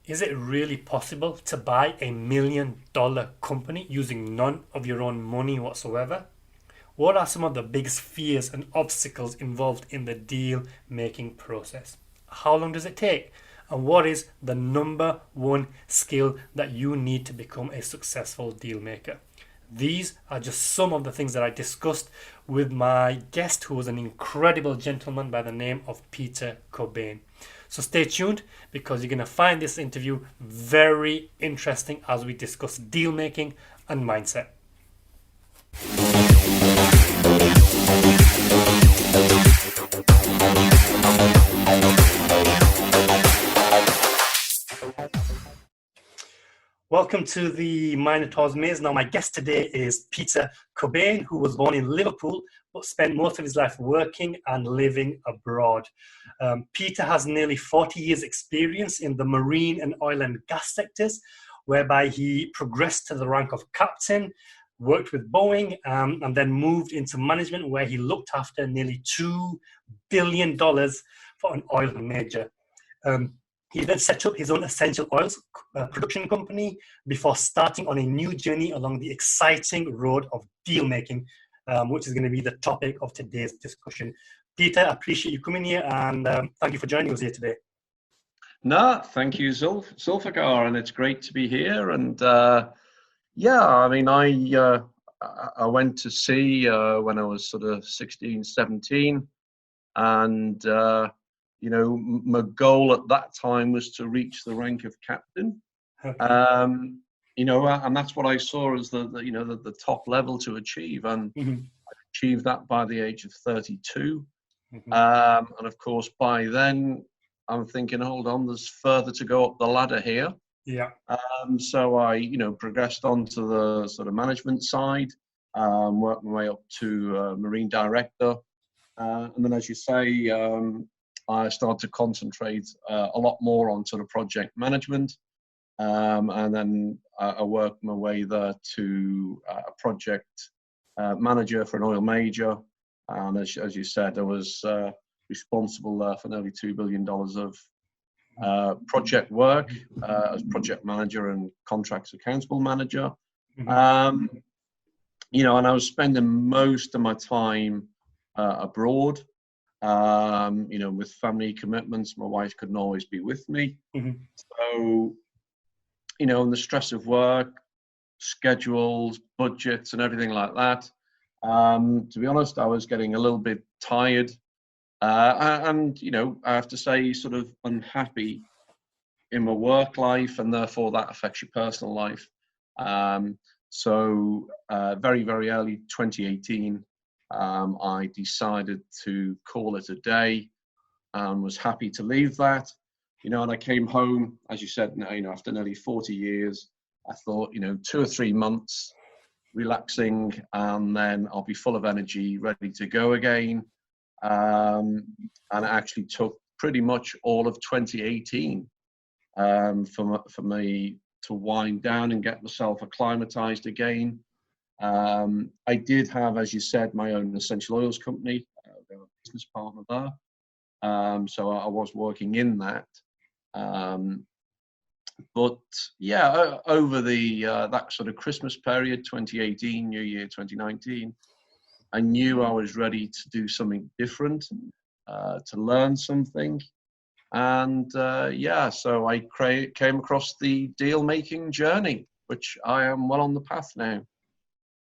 Is it really possible to buy $1 million company using none of your own money whatsoever? What are some of the biggest fears and obstacles involved in the deal making process? How long does it take? And what is the number one skill that you need to become a successful deal maker? These are just some of the things that I discussed with my guest, who was an incredible gentleman by the name of Peter Cobain. So stay tuned because you're going to find this interview very interesting as we discuss deal making and mindset. Welcome to the Minotaur's Maze. Now, my guest today is Peter Cobain, who was born in Liverpool but spent most of his life working and living abroad. Peter has nearly 40 years' experience in the marine and oil and gas sectors, whereby he progressed to the rank of captain, worked with Boeing, and then moved into management, where he looked after nearly $2 billion for an oil major. He then set up his own essential oils production company before starting on a new journey along the exciting road of deal making, which is going to be the topic of today's discussion. Peter, I appreciate you coming here, and thank you for joining us here today. No, thank you, Zulfikar, and it's great to be here. And yeah, I mean, I went to sea when I was sort of 16, 17, and you know, my goal at that time was to reach the rank of captain. Okay. You know, and that's what I saw as the top level to achieve, and Mhm. I achieved that by the age of 32. Mhm. And of course, by then, I'm thinking, hold on, there's further to go up the ladder here. Yeah. So I, you know, progressed onto the sort of management side, worked my way up to marine director, and then, as you say, I started to concentrate a lot more on sort of project management, and then I worked my way there to a project manager for an oil major, and as you said, I was responsible there for nearly $2 billion of project work as project manager and contracts accountable manager. Mhm. Um, you know, and I was spending most of my time abroad. You know, with family commitments, my wife couldn't always be with me. Mhm. So, you know, and the stress of work, schedules, budgets, and everything like that. To be honest, I was getting a little bit tired, and you know, I have to say, sort of unhappy in my work life, and therefore that affects your personal life. So, very, very early 2018, I decided to call it a day and was happy to leave that. You know, and I came home, as you said, you know, after nearly 40 years, I thought, you know, 2 or 3 months relaxing, and then I'll be full of energy, ready to go again. And it actually took pretty much all of 2018 for me to wind down and get myself acclimatized again. I did have, as you said, my own essential oils company. They were a business partner there. So I was working in that. But yeah, over the that sort of Christmas period, 2018, New Year 2019, I knew I was ready to do something different, to learn something. And yeah, so I came across the deal making journey, which I am well on the path now.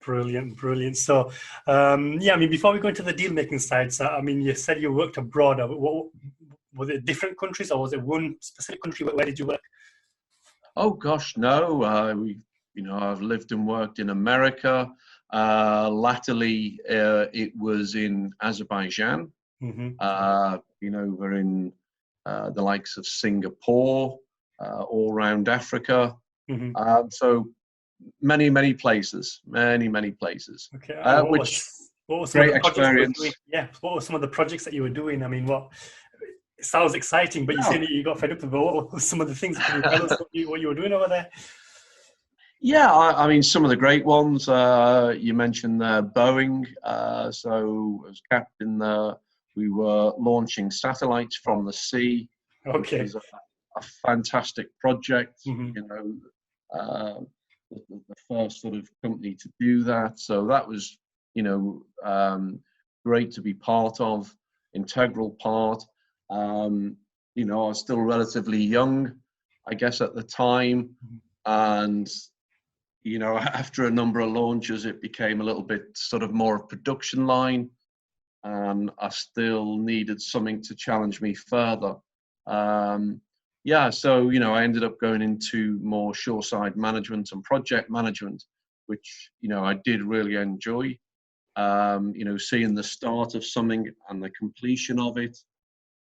Brilliant, brilliant. So, yeah, I mean, before we go into the deal making side, so, I mean, you said you worked abroad. Was it different countries, or was it one specific country? Where did you work? Oh gosh, no. You know, I've lived and worked in America. Latterly, it was in Azerbaijan. Hmm. You know, we're in the likes of Singapore, all around Africa. Hmm. So many places, many places, Okay. And which what were some of great the projects you were doing? experience. Yeah. What were some of the projects that you were doing? I mean, what it sounds exciting, but you Yeah. said that you got fed up with it. But what were some of the things? Can you tell us what you were doing over there? Yeah, I mean, some of the great ones, you mentioned Boeing. So as captain there, we were launching satellites from Wow. the sea, which Okay. was a fantastic project. Mm-hmm. You know, the first sort of company to do that. So that was, you know, great to be part of, integral part. You know, I was still relatively young, I guess, at the time, and you know, after a number of launches, it became a little bit sort of more production line, and I still needed something to challenge me further. Yeah, so, you know, I ended up going into more shoreside management and project management, which, you know, I did really enjoy. You know, seeing the start of something and the completion of it,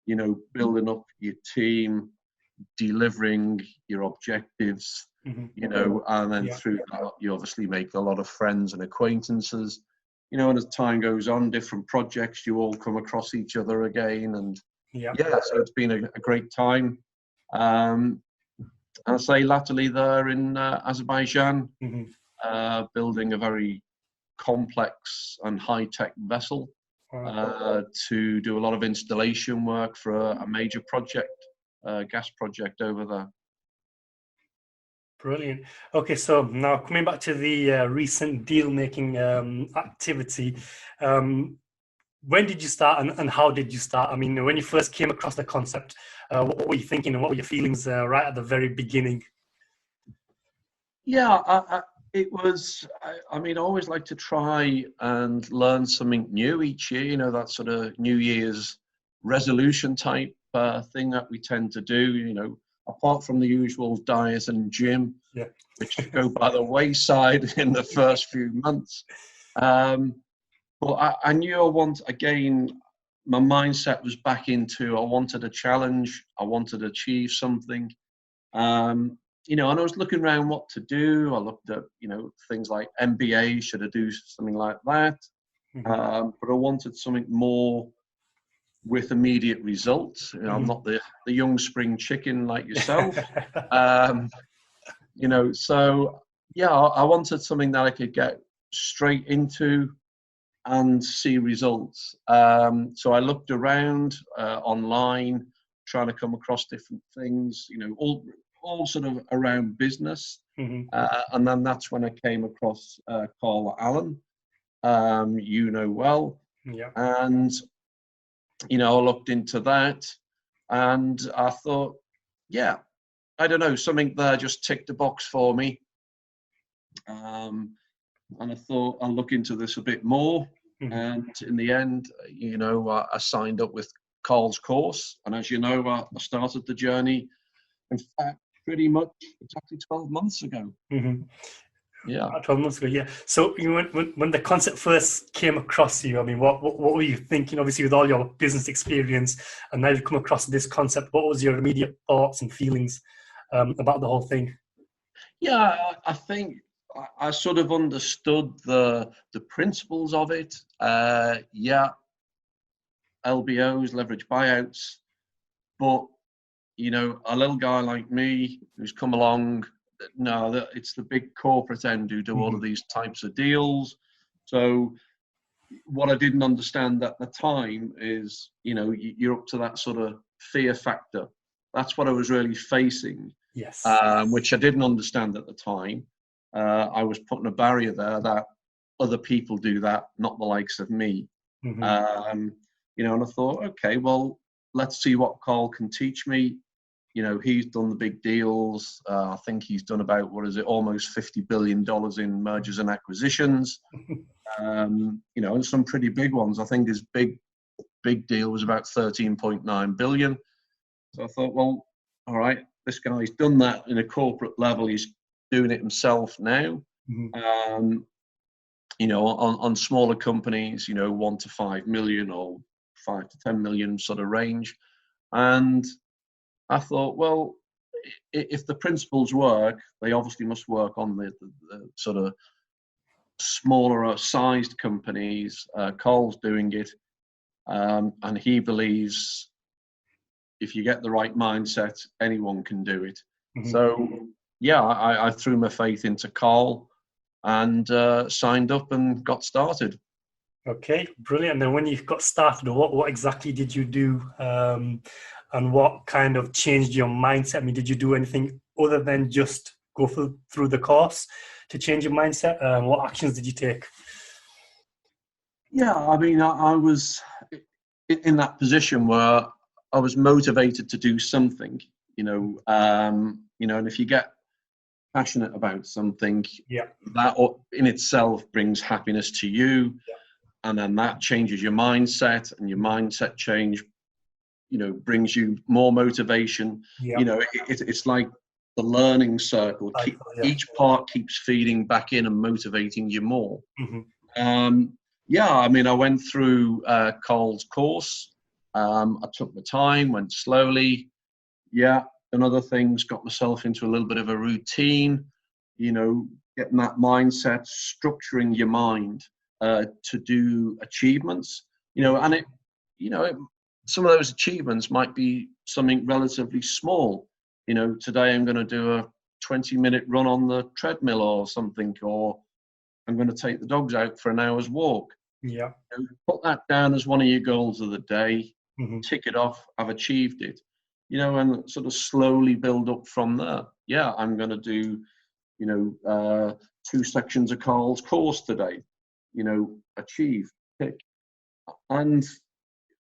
you know, building up your team, delivering your objectives, you know, and then through that, you obviously make a lot of friends and acquaintances, you know, and as time goes on, different projects, you all come across each other again. And yeah, so it's been a great time. I say latterly there in Azerbaijan, building a very complex and high-tech vessel to do a lot of installation work for a major project, gas project over there. Brilliant. Okay, so now coming back to the recent deal-making activity, when did you start and how did you start? I mean, when you first came across the concept, what were you thinking and what were your feelings right at the very beginning? Yeah, it was, I mean, I always like to try and learn something new each year, you know, that sort of New Year's resolution type thing that we tend to do, you know, apart from the usual diet and gym, which go by the wayside in the first few months. But I knew again, my mindset was back into, I wanted a challenge, I wanted to achieve something. You know, and I was looking around what to do. I looked at, you know, things like MBA, should I do something like that? But I wanted something more with immediate results. You know, I'm not the young spring chicken like yourself. You know, so yeah, I wanted something that I could get straight into and see results. So I looked around online, trying to come across different things, you know, all sort of around business. And then that's when I came across Carl Allen, you know well. And, you know, I looked into that and I thought, yeah, I don't know, something there just ticked the box for me. And I thought I'll look into this a bit more. And in the end, you know, I signed up with Carl's course. And as you know, I started the journey, in fact, pretty much exactly 12 months ago. Yeah. 12 months ago, yeah. So when the concept first came across you, I mean, what were you thinking? Obviously, with all your business experience, and now you've come across this concept, what was your immediate thoughts and feelings about the whole thing? Yeah, I think I sort of understood the principles of it. Yeah, LBOs, leverage buyouts, but you know, a little guy like me who's come along, no, it's the big corporate end who do all of these types of deals. So what I didn't understand at the time is, you know, you're up to that sort of fear factor. That's what I was really facing. Yes. Which I didn't understand at the time. I was putting a barrier there that other people do that, not the likes of me. You know, and I thought, okay, well, let's see what Carl can teach me. You know, he's done the big deals. I think he's done about, almost $50 billion in mergers and acquisitions. You know, and some pretty big ones. I think his big deal was about 13.9 billion. So I thought, well, all right, this guy's done that in a corporate level. He's doing it himself now. You know, on smaller companies, you know, 1 to 5 million or 5 to 10 million sort of range. And I thought, well, if the principles work, they obviously must work on the sort of smaller sized companies. Carl's doing it, and he believes if you get the right mindset, anyone can do it. So, yeah, I threw my faith into Carl and signed up and got started. Okay, brilliant. And then when you got started, what exactly did you do? and what kind of changed your mindset? I mean, did you do anything other than just go through the course to change your mindset? What actions did you take? Yeah, I mean, I was in that position where I was motivated to do something, and if you get passionate about something, Yeah. that in itself brings happiness to you, and then that changes your mindset, and your mindset change, brings you more motivation. Yeah. It's like the learning circle. Yeah. Each part keeps feeding back in and motivating you more. Mm-hmm. I mean, I went through Cole's course. I took my time, went slowly. And other things, got myself into a little bit of a routine, getting that mindset, structuring your mind to do achievements, some of those achievements might be something relatively small. Today I'm going to do a 20-minute run on the treadmill or something, or I'm going to take the dogs out for an hour's walk. Yeah. Put that down as one of your goals of the day, Mm-hmm. tick it off, I've achieved it, and sort of slowly build up from there. I'm going to do, 2 sections of Carl's course today, achieve, tick. And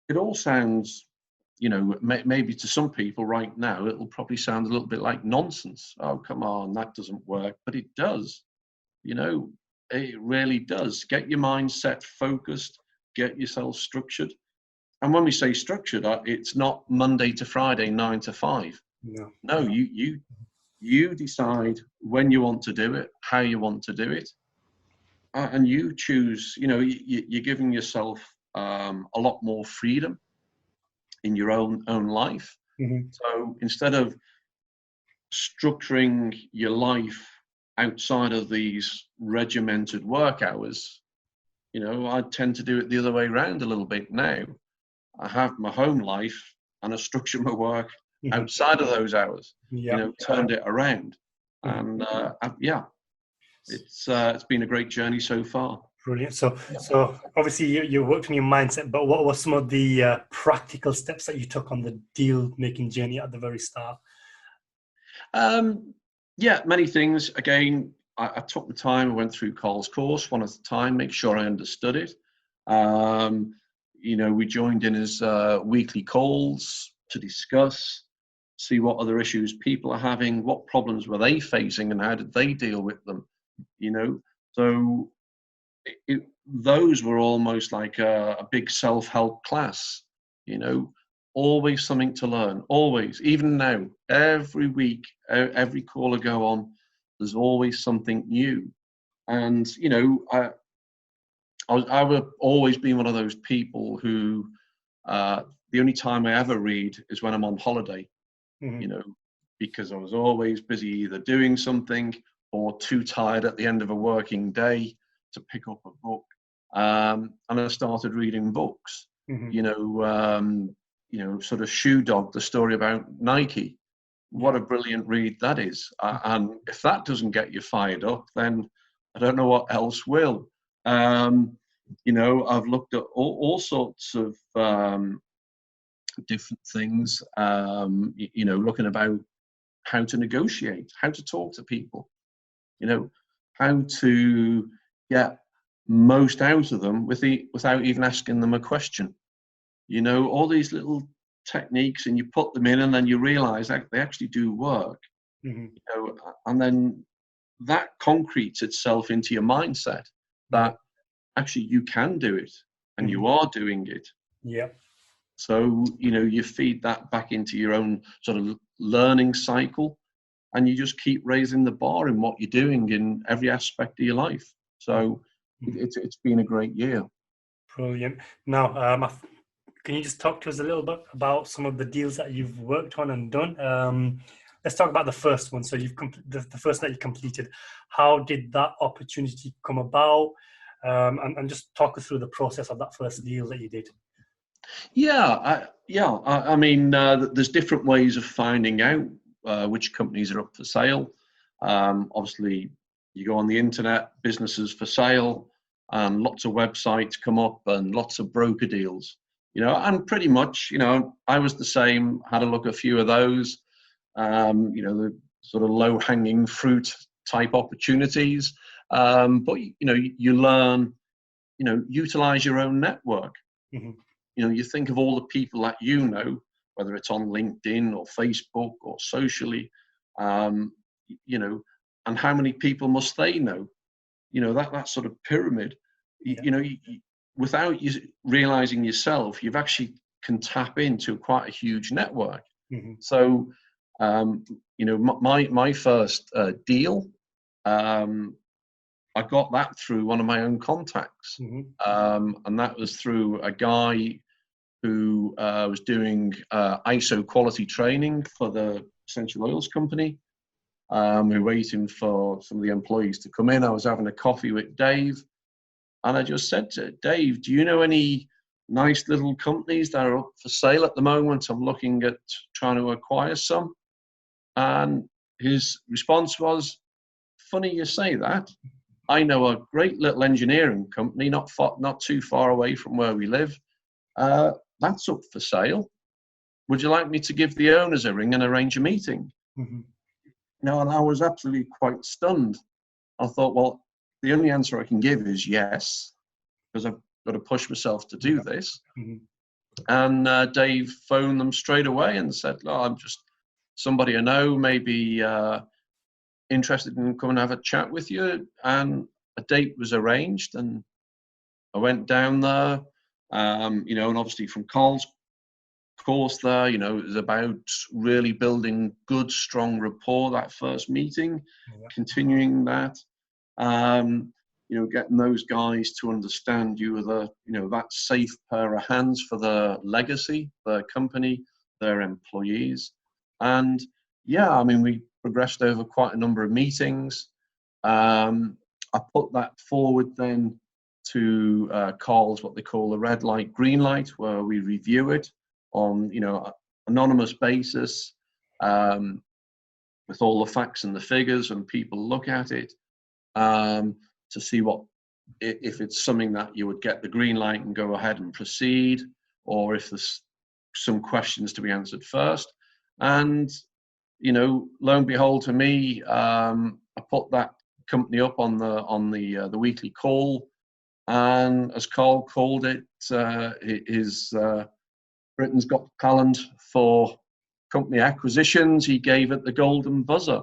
it all sounds, maybe to some people right now, it'll probably sound a little bit like nonsense. Oh, come on, that doesn't work. But it does, it really does. Get your mindset focused, get yourself structured. And when we say structured, it's not Monday to Friday, 9 to 5. No, you decide when you want to do it, how you want to do it. And you choose, you're giving yourself a lot more freedom in your own life. Mm-hmm. So instead of structuring your life outside of these regimented work hours, I tend to do it the other way around a little bit now. I have my home life and I structure my work outside of those hours, turned it around. And it's been a great journey so far. Brilliant. So obviously you worked on your mindset, but what were some of the practical steps that you took on the deal making journey at the very start? Many things. Again, I took the time, I went through Cole's course one at a time, make sure I understood it. We joined in his weekly calls to discuss, see what other issues people are having, what problems were they facing, and how did they deal with them. So those were almost like a big self-help class. Always something to learn. Always, even now, every week, every call I go on, there's always something new. And I will always be one of those people who the only time I ever read is when I'm on holiday, because I was always busy either doing something or too tired at the end of a working day to pick up a book. And I started reading books, sort of Shoe Dog, the story about Nike. What a brilliant read that is. And if that doesn't get you fired up, then I don't know what else will. I've looked at all sorts of different things, looking about how to negotiate, how to talk to people, how to get most out of them without even asking them a question. All these little techniques, and you put them in and then you realize that they actually do work. And then that concretes itself into your mindset that actually you can do it and you are doing it. So you feed that back into your own sort of learning cycle, and you just keep raising the bar in what you're doing in every aspect of your life. So it's been a great year. Brilliant. Now, can you just talk to us a little bit about some of the deals that you've worked on and done? Let's talk about the first one. So you've the first that you completed. How did that opportunity come about? And just talk us through the process of that first deal that you did. I mean, there's different ways of finding out which companies are up for sale. Obviously, you go on the internet, businesses for sale, and lots of websites come up and lots of broker deals. and pretty much, I was the same, had a look at a few of those, the sort of low-hanging fruit type opportunities. But, you learn, utilize your own network. Mm-hmm. You think of all the people that whether it's on LinkedIn or Facebook or socially, and how many people must they know? That sort of pyramid, Yeah. without you realizing yourself, you've actually can tap into quite a huge network. Mm-hmm. So, my first deal, I got that through one of my own contacts. Mm-hmm. And that was through a guy who was doing ISO quality training for the essential oils company. We were waiting for some of the employees to come in. I was having a coffee with Dave, and I just said to Dave, do you know any nice little companies that are up for sale at the moment? I'm looking at trying to acquire some. And his response was, funny you say that. I know a great little engineering company not too far away from where we live. That's up for sale. Would you like me to give the owners a ring and arrange a meeting? Mm-hmm. And I was absolutely quite stunned. I thought, well, the only answer I can give is yes, because I've got to push myself to do this. Mm-hmm. And Dave phoned them straight away and said, "Oh, I'm just somebody I know, maybe interested in coming and have a chat with you." And a date was arranged, and I went down there, and obviously from Carl's course there, it was about really building good, strong rapport that first meeting, continuing that, getting those guys to understand you are that safe pair of hands for their legacy, their company, their employees. And we progressed over quite a number of meetings. I put that forward then to Carl's, what they call the red light, green light, where we review it on, anonymous basis, with all the facts and the figures, and people look at it to see if it's something that you would get the green light and go ahead and proceed, or if there's some questions to be answered first. And lo and behold, to me, I put that company up on the weekly call, and as Carl called it, his Britain's Got Talent for company acquisitions, he gave it the golden buzzer.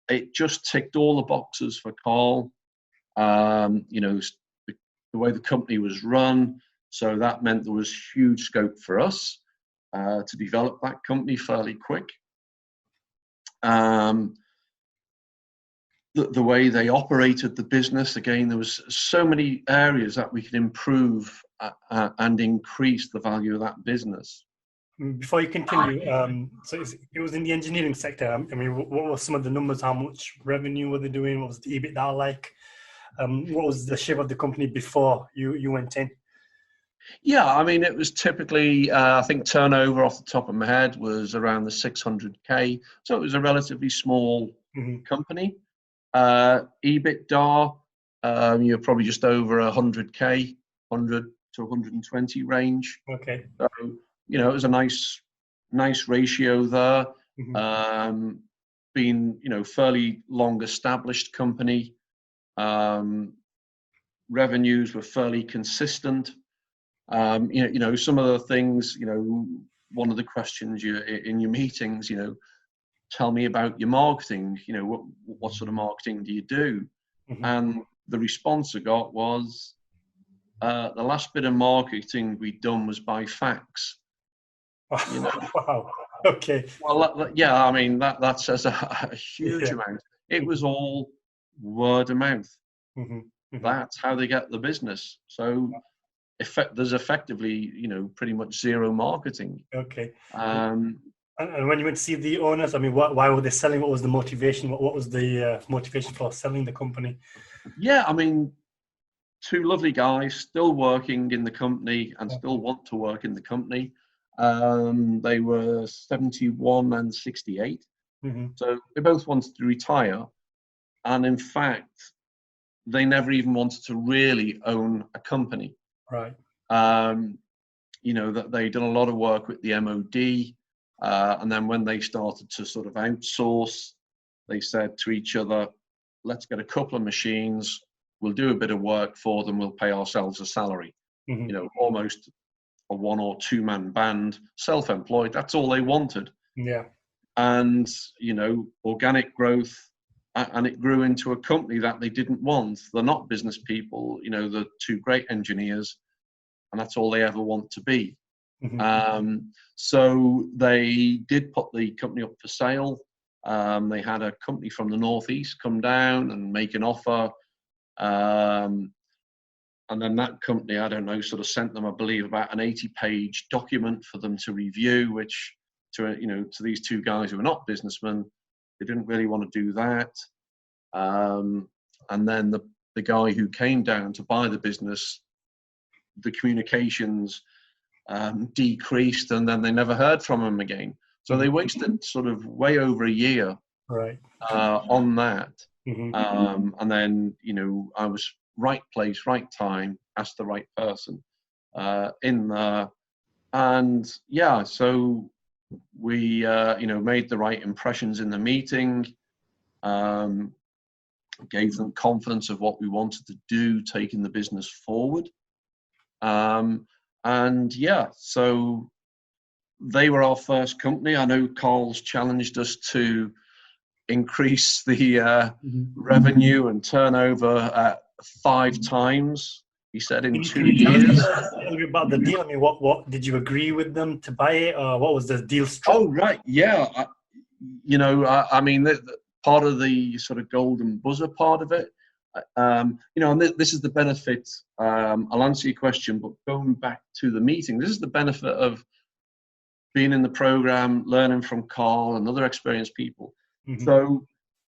It just ticked all the boxes for Carl. The way the company was run, so that meant there was huge scope for us to develop that company fairly quick. The way they operated the business, again, there was so many areas that we could improve and increase the value of that business. Before you continue, so it was in the engineering sector. I mean, what were some of the numbers? How much revenue were they doing? What was the EBITDA like? What was the share of the company before you went in? Yeah, I mean, it was typically, I think turnover off the top of my head was around the 600K. So it was a relatively small company. EBITDA, you're probably just over 100K, 100 to 120 range. Okay. So, it was a nice ratio there. Being, fairly long established company. Revenues were fairly consistent. Some of the things, one of the questions in your meetings, tell me about your marketing, what sort of marketing do you do? And the response I got was, the last bit of marketing we'd done was by fax. Wow. Okay. Well, yeah, I mean, that says a huge amount. It was all word of mouth. That's how they get the business. So there's effectively, pretty much zero marketing. Okay. And when you went to see the owners, I mean, why were they selling? What was the motivation? What was the motivation for selling the company? Yeah, I mean, two lovely guys still working in the company and still want to work in the company. They were 71 and 68. So they both wanted to retire. And in fact, they never even wanted to really own a company. Right. That they'd done a lot of work with the MOD. And then when they started to sort of outsource, they said to each other, let's get a couple of machines, we'll do a bit of work for them, we'll pay ourselves a salary. Almost a 1 or 2 man band, self-employed, that's all they wanted. Yeah. And, organic growth, and it grew into a company that they didn't want. They're not business people, they're 2 great engineers, and that's all they ever want to be. So they did put the company up for sale. They had a company from the Northeast come down and make an offer. And then that company, I don't know, sort of sent them, I believe, about an 80-page document for them to review, which to these 2 guys who are not businessmen, they didn't really want to do that. And then the guy who came down to buy the business, the communications decreased, and then they never heard from him again. So they wasted sort of way over a year on that. And then, I was right place, right time, asked the right person in there. And yeah, so we, made the right impressions in the meeting, gave them confidence of what we wanted to do, taking the business forward. And yeah, so they were our first company. I know Carl's challenged us to increase the revenue and turnover 5 times. He said in 2 years. A little bit about the deal. I mean, what did you agree with them to buy it, or what was the deal structure? Oh, right, yeah. I mean, part of the sort of golden buzzer part of it. And this is the benefit. I'll answer your question, but going back to the meeting, this is the benefit of being in the program, learning from Carl and other experienced people. So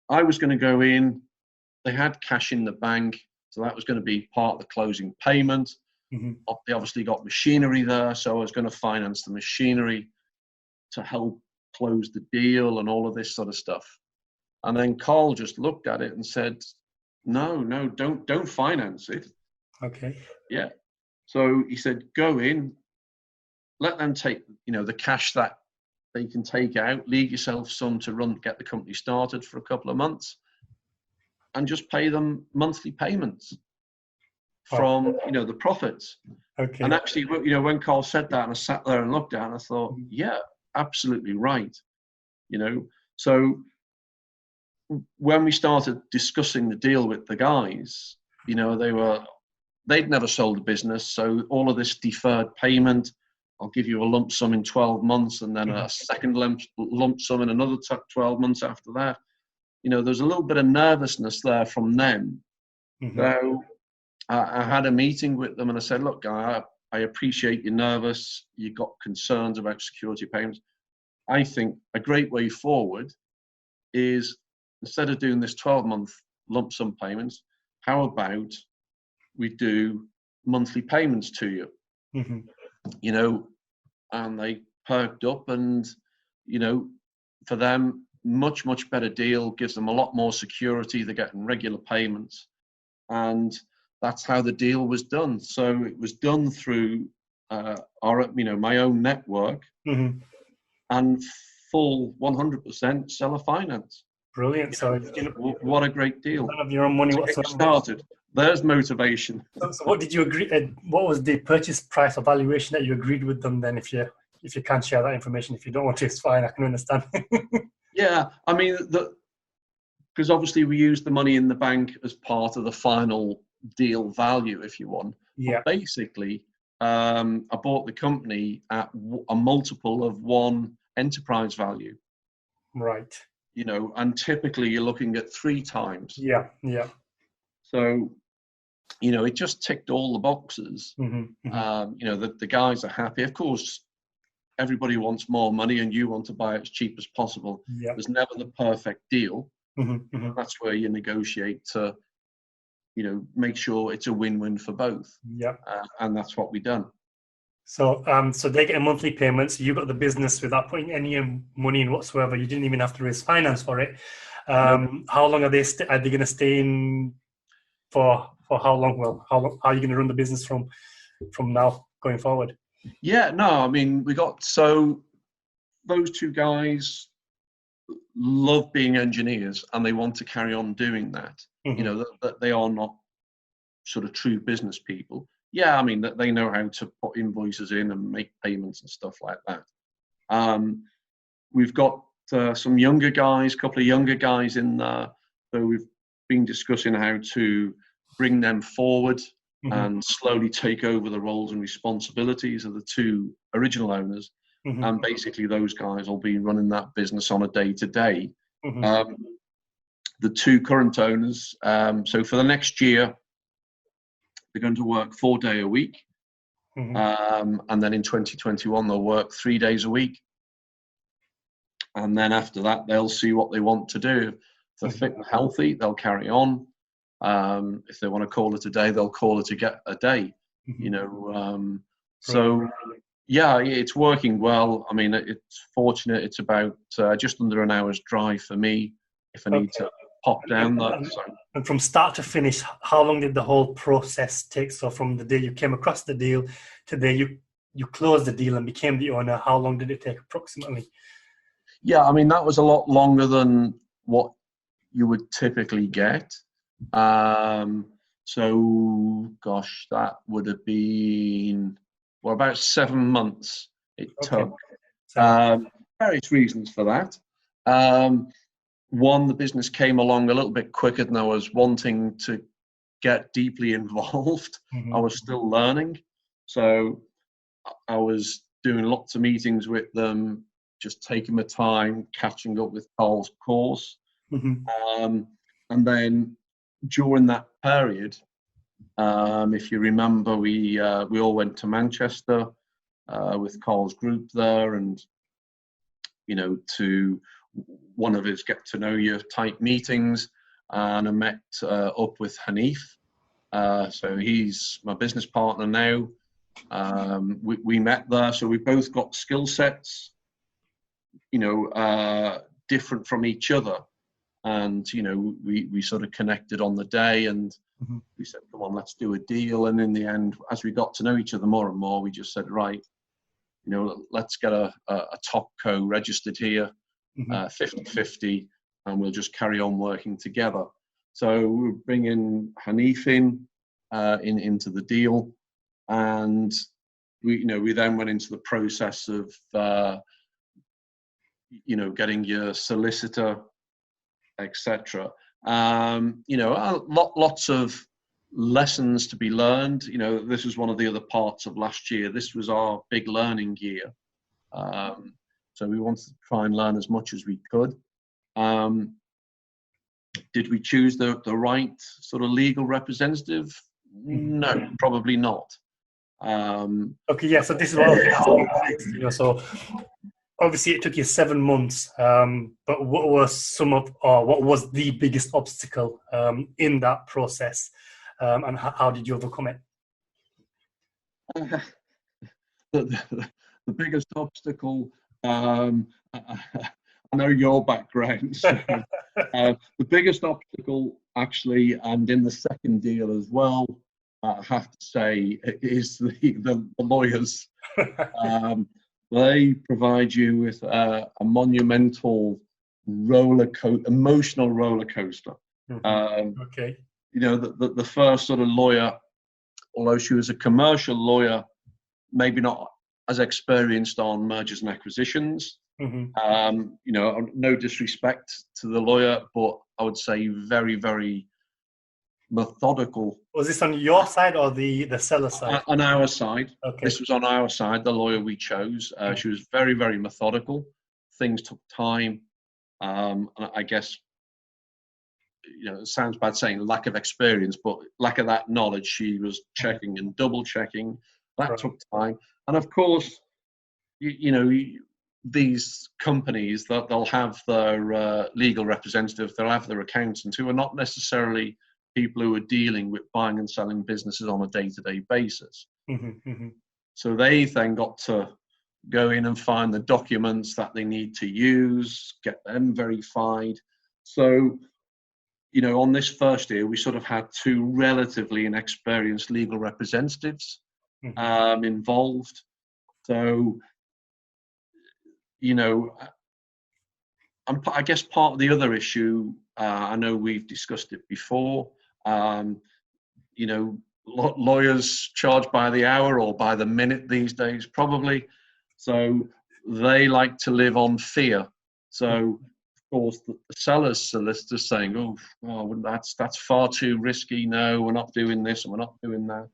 I was going to go in. They had cash in the bank, so that was going to be part of the closing payment. They obviously got machinery there, so I was going to finance the machinery to help close the deal and all of this sort of stuff. And then Carl just looked at it and said, no, don't finance it. Okay. Yeah. So he said, go in, let them take, the cash that they can take out, leave yourself some to get the company started for a couple of months, and just pay them monthly payments from, the profits. Okay. And actually, when Carl said that, and I sat there and looked at it, and I thought, yeah, absolutely right. So when we started discussing the deal with the guys, they'd never sold a business. So all of this deferred payment, I'll give you a lump sum in 12 months and then a second lump sum in another 12 months after that. There's a little bit of nervousness there from them. So I had a meeting with them and I said, look, I appreciate you're nervous. You've got concerns about security payments. I think a great way forward is, instead of doing this 12-month lump sum payments, how about we do monthly payments to you? And they perked up, and, for them, much, much better deal, gives them a lot more security. They're getting regular payments. And that's how the deal was done. So it was done through my own network and full 100% seller finance. Brilliant. So what a great deal. None of your own money whatsoever. Started. There's motivation. So what did you agree? What was the purchase price or valuation that you agreed with them then? If you can't share that information, if you don't want to, it's fine. I can understand. Yeah, I mean, because obviously we used the money in the bank as part of the final deal value, if you want. Yeah. But basically, I bought the company at a multiple of 1 enterprise value. Right. And typically you're looking at 3 times. Yeah. So, it just ticked all the boxes. The guys are happy. Of course, everybody wants more money and you want to buy it as cheap as possible. Yeah. There's never the perfect deal. That's where you negotiate to, make sure it's a win-win for both. Yeah. And that's what we've done. So they get a monthly payment. So you got the business without putting any money in whatsoever. You didn't even have to raise finance for it. How long are they going to stay in for how long? Well, how are you going to run the business from now? going forward? Yeah, no, I mean, those two guys love being engineers and they want to carry on doing that. Mm-hmm. You know, that they are not sort of true business people. Yeah, I mean, that they know how to put invoices in and make payments and stuff like that. We've got some younger guys, a couple of younger guys in there, so we've been discussing how to bring them forward and slowly take over the roles and responsibilities of the two original owners. And basically those guys will be running that business on a day-to-day. The two current owners, so for the next year, they're going to work 4 days a week. And then in 2021, they'll work 3 days a week. And then after that, they'll see what they want to do. If they're fit and healthy, they'll carry on. If they want to call it a day, they'll call it a day. You know, so yeah, it's working well. I mean, it's fortunate. It's about just under an hour's drive for me if I need to pop down there. So. And from start to finish, how long did the whole process take? So from the day you came across the deal to the day you closed the deal and became the owner, how long did it take approximately? Yeah, I mean, that was a lot longer than what you would typically get. So, gosh, that would have been, well, about 7 months it took. Various reasons for that. One, the business came along a little bit quicker than I was wanting to get deeply involved. I was still learning. So I was doing lots of meetings with them, just taking my time, catching up with Carl's course. And then during that period, if you remember, we all went to Manchester with Carl's group there, and you know, to one of his get to know you type meetings, and I met up with Hanif. So he's my business partner now. We met there, so we both got skill sets, you know, different from each other. And, you know, we sort of connected on the day, and we said, come on, let's do a deal. And in the end, as we got to know each other more and more, we just said, right, you know, let's get a top co registered here, 50-50, and we'll just carry on working together. So we're bringing Hanif into the deal. And we then went into the process of, you know, getting your solicitor, etc. You know, lots of lessons to be learned. You know, this was one of the other parts of last year. This was our big learning year. So we wanted to try and learn as much as we could. Did we choose the right sort of legal representative? No, probably not. Okay, yeah, so this is what I was asking next, you know, so obviously it took you 7 months, but what was what was the biggest obstacle in that process, and how did you overcome it? The biggest obstacle, I know your background. So, the biggest obstacle, actually, and in the second deal as well, I have to say, is the lawyers. They provide you with a monumental emotional roller coaster. Okay. You know, the first sort of lawyer, although she was a commercial lawyer, maybe not as experienced on mergers and acquisitions. You know, no disrespect to the lawyer, but I would say very, very methodical. Was this on your side or the seller side? On our side. Okay. This was on our side, the lawyer we chose. She was very, very methodical. Things took time. And I guess, you know, it sounds bad saying lack of experience, but lack of that knowledge. She was checking and double checking. That took time. And of course, you know, these companies, they'll have their legal representative, they'll have their accountants, who are not necessarily people who are dealing with buying and selling businesses on a day-to-day basis. So they then got to go in and find the documents that they need to use, get them verified. So, you know, on this first year, we sort of had two relatively inexperienced legal representatives. involved. So, you know, I guess part of the other issue, I know we've discussed it before, you know, lawyers charge by the hour or by the minute these days, probably. So they like to live on fear. So, of course, the seller's solicitors saying, oh, that's far too risky. No, we're not doing this and we're not doing that.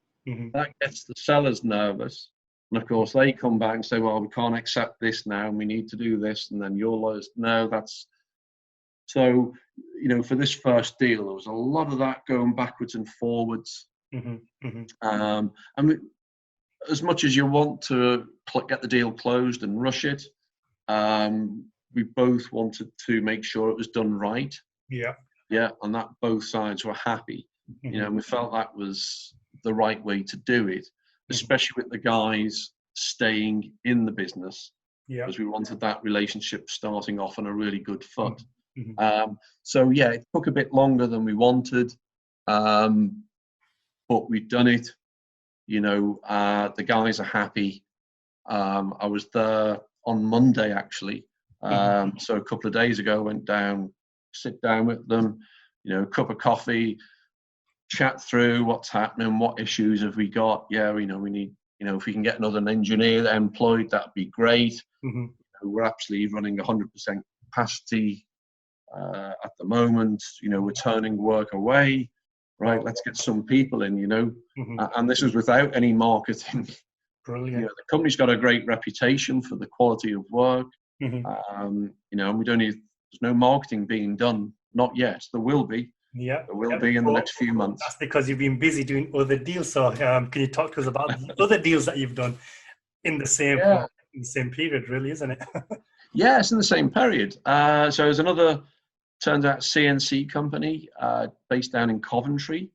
That gets the sellers nervous. And of course, they come back and say, well, we can't accept this now and we need to do this. And then your lawyers, no, that's. So, you know, for this first deal, there was a lot of that going backwards and forwards. And as much as you want to get the deal closed and rush it, we both wanted to make sure it was done right. Yeah, and that both sides were happy. You know, and we felt that was the right way to do it, especially with the guys staying in the business, because we wanted that relationship starting off on a really good foot. So yeah, it took a bit longer than we wanted, but we've done it. You know, the guys are happy. I was there on Monday actually, so a couple of days ago. Went down, sit down with them, you know, a cup of coffee, chat through what's happening, what issues have we got. Yeah, you know, we need, you know, if we can get another engineer employed, that'd be great. We're actually running 100% capacity at the moment. You know, we're turning work away. Right, let's get some people in, you know, and this is without any marketing. Brilliant. You know, the company's got a great reputation for the quality of work. You know, and we don't need, there's no marketing being done, not yet. There will be. There will be in the next few months. That's because you've been busy doing other deals. So can you talk to us about the other deals that you've done in the same period, really, isn't it? Yeah, it's in the same period. So there's another, turns out, CNC company based down in Coventry.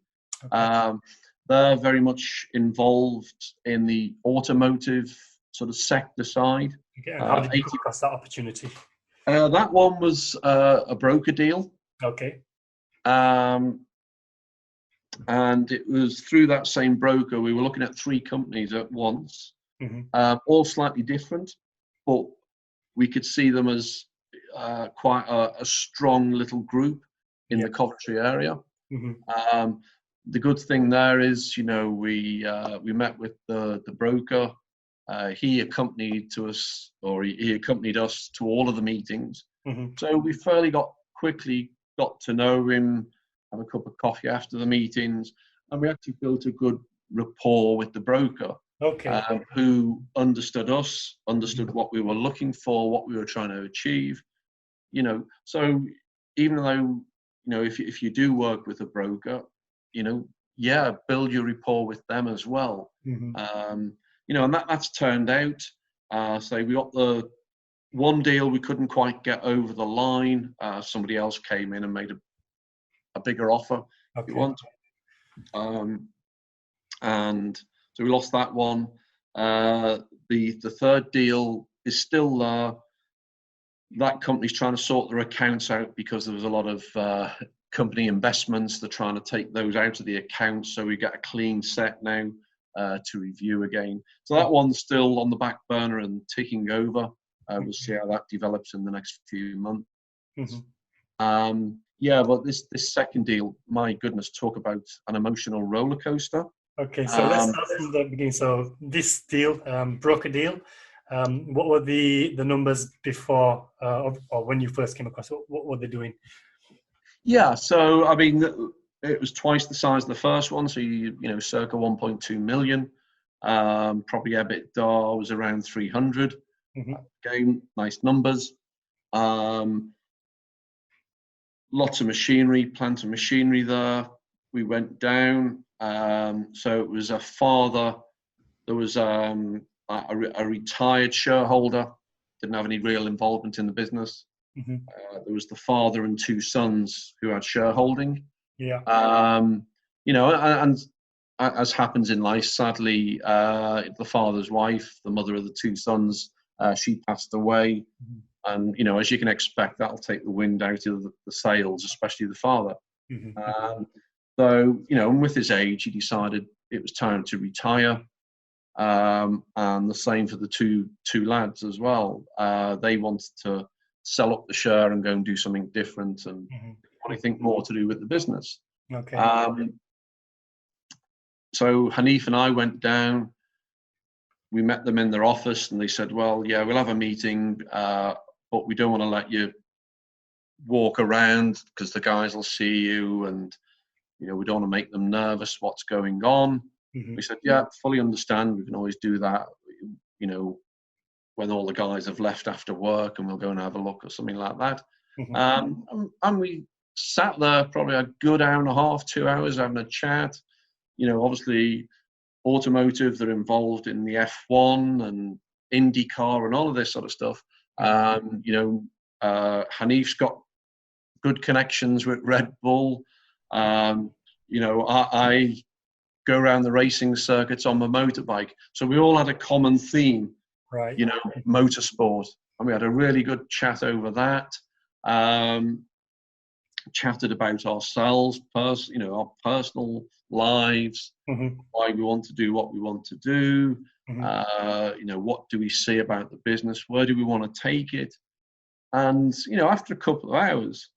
They're very much involved in the automotive sort of sector side. Okay, and how did you come across that opportunity? That one was a broker deal. Okay. And it was through that same broker, we were looking at 3 companies at once, all slightly different, but we could see them as quite a strong little group in the Coventry area. The good thing there is, you know, we met with the broker. He accompanied us to all of the meetings. So we fairly quickly got to know him, have a cup of coffee after the meetings, and we actually built a good rapport with the broker. Who understood us, understood what we were looking for, what we were trying to achieve. You know, so even though, you know, if you do work with a broker, you know, build your rapport with them as well. You know, and that's turned out. So we got the one deal we couldn't quite get over the line. Somebody else came in and made a bigger offer. If you want. And so we lost that one. The third deal is still there. That company's trying to sort their accounts out because there was a lot of company investments. They're trying to take those out of the accounts, so we get a clean set now to review again. So that one's still on the back burner and ticking over. We'll see how that develops in the next few months. But this second deal, my goodness, talk about an emotional roller coaster. Okay, so let's start from the beginning. So this deal, broker deal, what were the numbers before or when you first came across it? What were they doing? Yeah, so I mean, it was twice the size of the first one, so you know, circa 1.2 million. Probably EBITDA was around 300. Again, nice numbers. Lots of machinery, plant and machinery there. We went down. So it was a father. There was a retired shareholder. Didn't have any real involvement in the business. There was the father and 2 sons who had shareholding. You know, and as happens in life, sadly, the father's wife, the mother of the 2 sons, she passed away. And, you know, as you can expect, that'll take the wind out of the sails, especially the father. So, you know, and with his age, he decided it was time to retire. and the same for the two lads as well. They wanted to sell up the share and go and do something different and anything more to do with the business. Okay. So Hanif and I went down. We met them in their office, and they said, "Well, yeah, we'll have a meeting, but we don't want to let you walk around because the guys will see you, and we don't want to make them nervous. What's going on?" We said, "Yeah, fully understand. We can always do that. When all the guys have left after work, and we'll go and have a look or something like that." And we sat there probably a good hour and a half, 2 hours having a chat. Obviously, automotive, they're involved in the F1 and IndyCar and all of this sort of stuff. Hanif's got good connections with Red Bull. I go around the racing circuits on my motorbike. So we all had a common theme, right? Motorsport. And we had a really good chat over that. Chatted about ourselves, our personal lives, why we want to do what we want to do, what do we see about the business, where do we want to take it. And after a couple of hours,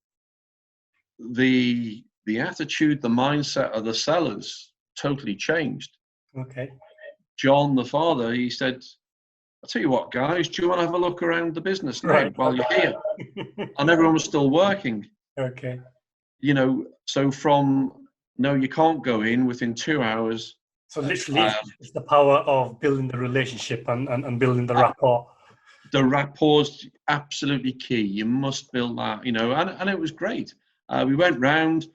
the attitude, the mindset of the sellers totally changed. Okay. John, the father, he said, "I'll tell you what, guys, do you want to have a look around the business now while you're here?" And everyone was still working. Okay. So from no, you can't go in within 2 hours. So literally, it's the power of building the relationship and building the rapport. The rapport's absolutely key. You must build that, and it was great. We went round,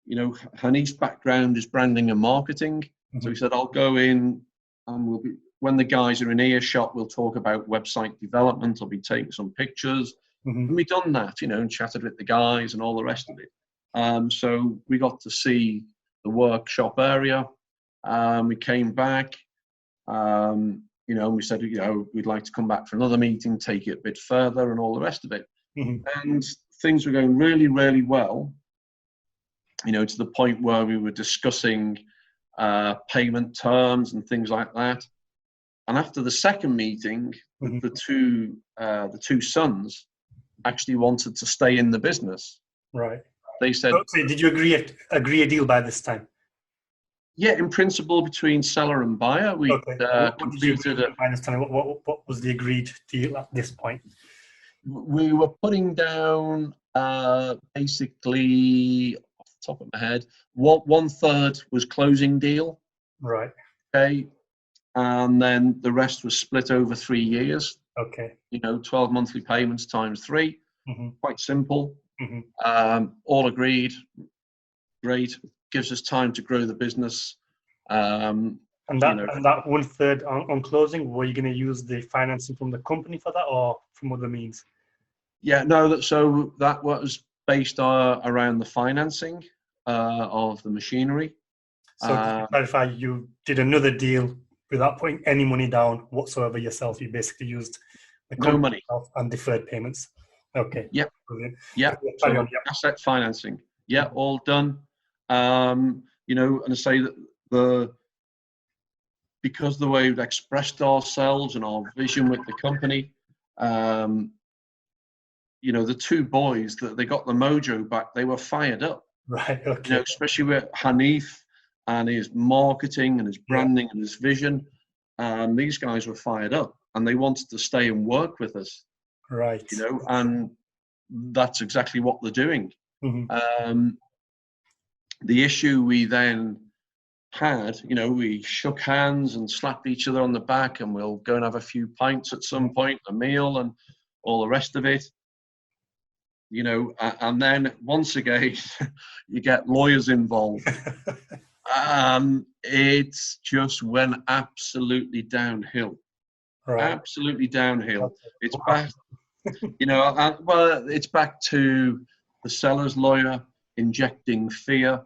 Hanif's background is branding and marketing. So he said, "I'll go in and when the guys are in earshot, we'll talk about website development. I'll be taking some pictures." And we done that, and chatted with the guys and all the rest of it. So we got to see the workshop area. We came back, and we said, we'd like to come back for another meeting, take it a bit further and all the rest of it. And things were going really, really well, to the point where we were discussing payment terms and things like that. And after the second meeting, the two sons actually wanted to stay in the business. Right. They said, so did you agree a deal by this time? Yeah, in principle, between seller and buyer, we completed it. What was the agreed deal at this point? We were putting down basically, off the top of my head, one third was closing deal. Right. Okay. And then the rest was split over 3 years. Okay. 12 monthly payments times 3. Quite simple. All agreed. Great. Gives us time to grow the business. And that 1/3 on closing, were you going to use the financing from the company for that or from other means? Yeah, no. So that was based around the financing of the machinery. So to clarify, you did another deal without putting any money down whatsoever yourself. You basically used the no money and deferred payments. Okay. Yep. Brilliant. Yeah. So asset financing. Yeah, all done. And I say that because the way we've expressed ourselves and our vision with the company, the two boys that they got the mojo back, they were fired up. Right. Okay. Especially with Hanif and his marketing and his branding and his vision. These guys were fired up and they wanted to stay and work with us. Right. And that's exactly what they're doing. The issue we then had, we shook hands and slapped each other on the back and we'll go and have a few pints at some point, a meal and all the rest of it. And then once again, you get lawyers involved. It just went absolutely downhill. Right. Absolutely downhill. It's back, it's back to the seller's lawyer injecting fear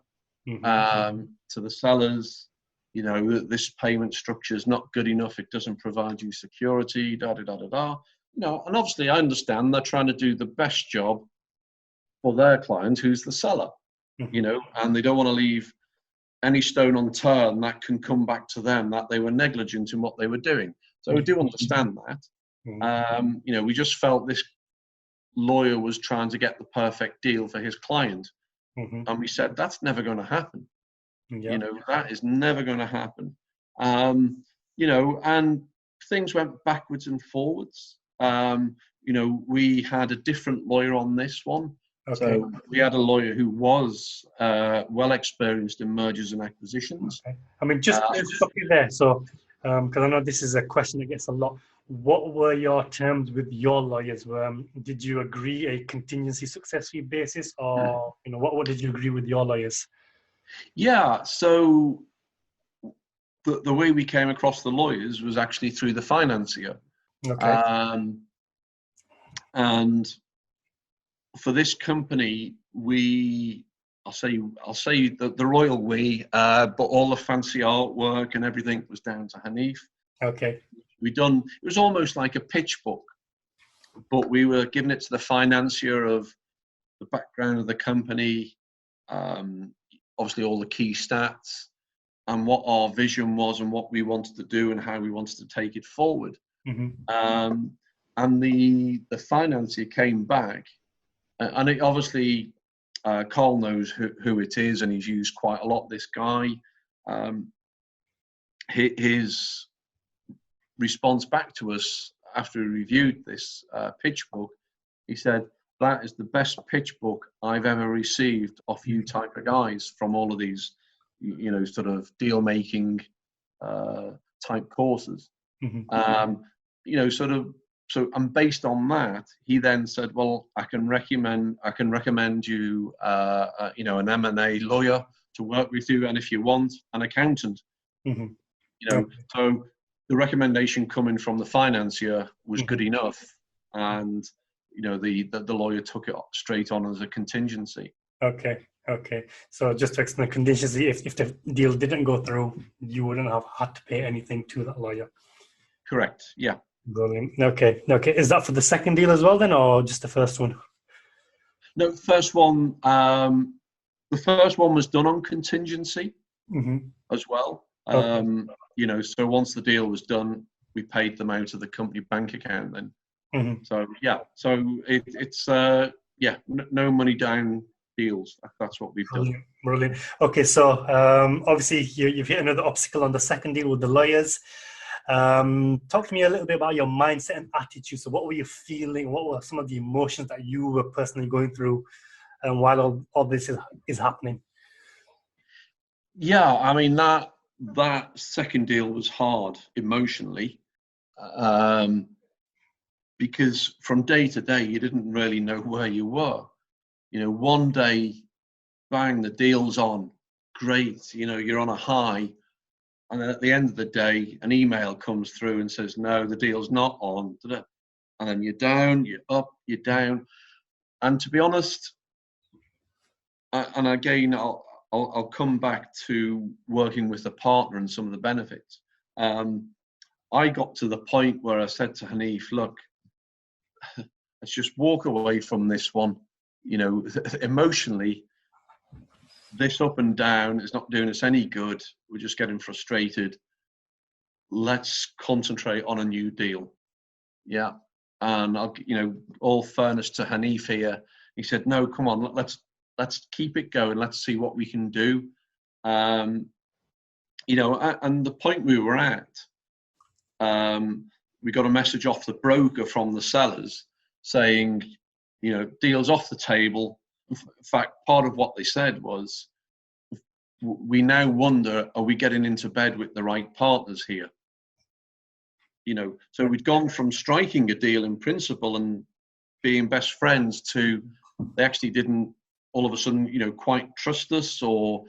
to the sellers. This payment structure is not good enough. It doesn't provide you security. And obviously, I understand they're trying to do the best job for their client, who's the seller. And they don't want to leave any stone unturned, that can come back to them, that they were negligent in what they were doing. So I do understand that. You know, we just felt this lawyer was trying to get the perfect deal for his client. And we said, that's never going to happen. You know, that is never going to happen. You know, and things went backwards and forwards. You know, we had a different lawyer on this one. So we had a lawyer who was well experienced in mergers and acquisitions. I mean, just stop you there. So, because I know this is a question that gets a lot. What were your terms with your lawyers? Did you agree a contingency success fee basis, or you know, what did you agree with your lawyers? Yeah, so the way we came across the lawyers was actually through the financier. And for this company, I'll say the royal we, but all the fancy artwork and everything was down to Hanif. It was almost like a pitch book, but we were giving it to the financier of the background of the company, obviously all the key stats, and what our vision was and what we wanted to do and how we wanted to take it forward. And the financier came back, and it obviously Carl knows who it is, and he's used quite a lot, this guy. His response back to us after he reviewed this pitch book, he said, that is the best pitch book I've ever received off you type of guys from all of these, you know, sort of deal making type courses. You know, sort of, so, and based on that, he then said, well, I can recommend you, you know, an M&A lawyer to work with you, and if you want, an accountant. You know, so the recommendation coming from the financier was good enough, and you know, the lawyer took it straight on as a contingency. So just to explain the contingency, if the deal didn't go through, you wouldn't have had to pay anything to that lawyer. Correct. Yeah. Brilliant. Okay. Is that for the second deal as well then, or just the first one? No, the first one was done on contingency as well. You know, so once the deal was done, we paid them out of the company bank account then. So yeah, so it's no money down deals. That's what we've done. Brilliant. Okay, so obviously you've hit another obstacle on the second deal with the lawyers. Talk to me a little bit about your mindset and attitude. So what were you feeling? What were some of the emotions that you were personally going through while all this is happening? Yeah, I mean, that second deal was hard emotionally, because from day to day, you didn't really know where you were. You know, one day, bang, the deal's on, great, you know, you're on a high. And then at the end of the day, an email comes through and says, no, the deal's not on. And then you're down, you're up, you're down. And to be honest, and again, I'll come back to working with a partner and some of the benefits. I got to the point where I said to Hanif, look, let's just walk away from this one. You know, emotionally, this up and down is not doing us any good. We're just getting frustrated. Let's concentrate on a new deal. Yeah. And I'll, you know, all fairness to Hanif here, he said, no, come on, let's keep it going. Let's see what we can do. You know, and the point we were at, we got a message off the broker from the sellers saying, you know, deal's off the table. In fact, part of what they said was, we now wonder, are we getting into bed with the right partners here? You know, so we'd gone from striking a deal in principle and being best friends to they actually didn't all of a sudden, you know, quite trust us, or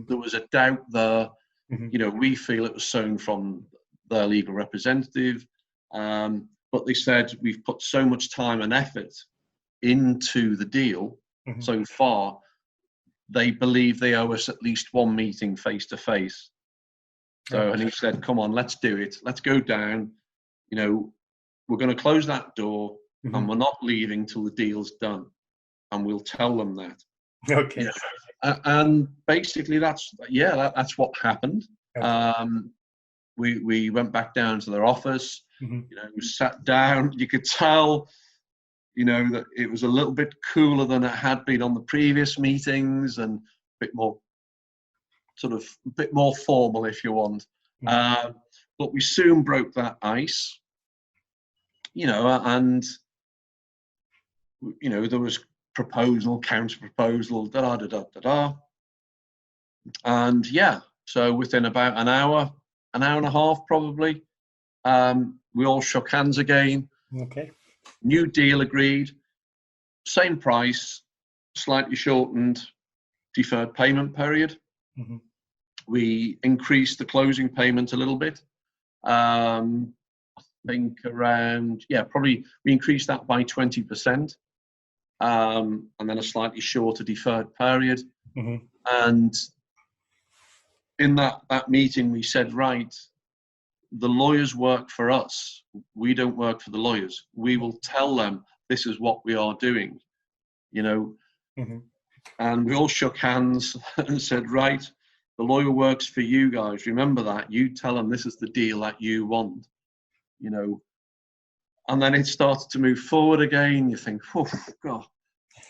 there was a doubt there. You know, we feel it was sown from their legal representative. But they said, we've put so much time and effort into the deal so far, they believe they owe us at least one meeting face to face. So, and he said, come on, let's do it. Let's go down. You know, we're going to close that door and we're not leaving till the deal's done. And we'll tell them that. Okay. You know, And basically that's what happened. Okay. We went back down to their office, Mm-hmm. we sat down. You could tell, that it was a little bit cooler than it had been on the previous meetings, and a bit more formal, if you want. Mm-hmm. But we soon broke that ice, and there was proposal, counter proposal, da da da da da, and so within about an hour and a half, probably, we all shook hands again. Okay. New deal agreed, same price, slightly shortened deferred payment period. Mm-hmm. We increased the closing payment a little bit. I think around, probably we increased that by 20%, and then a slightly shorter deferred period. Mm-hmm. And in that meeting, we said, right, the lawyers work for us. We don't work for the lawyers. We will tell them this is what we are doing, Mm-hmm. And we all shook hands and said, right, the lawyer works for you guys. Remember that. You tell them this is the deal that you want, And then it started to move forward again. You think, oh, God.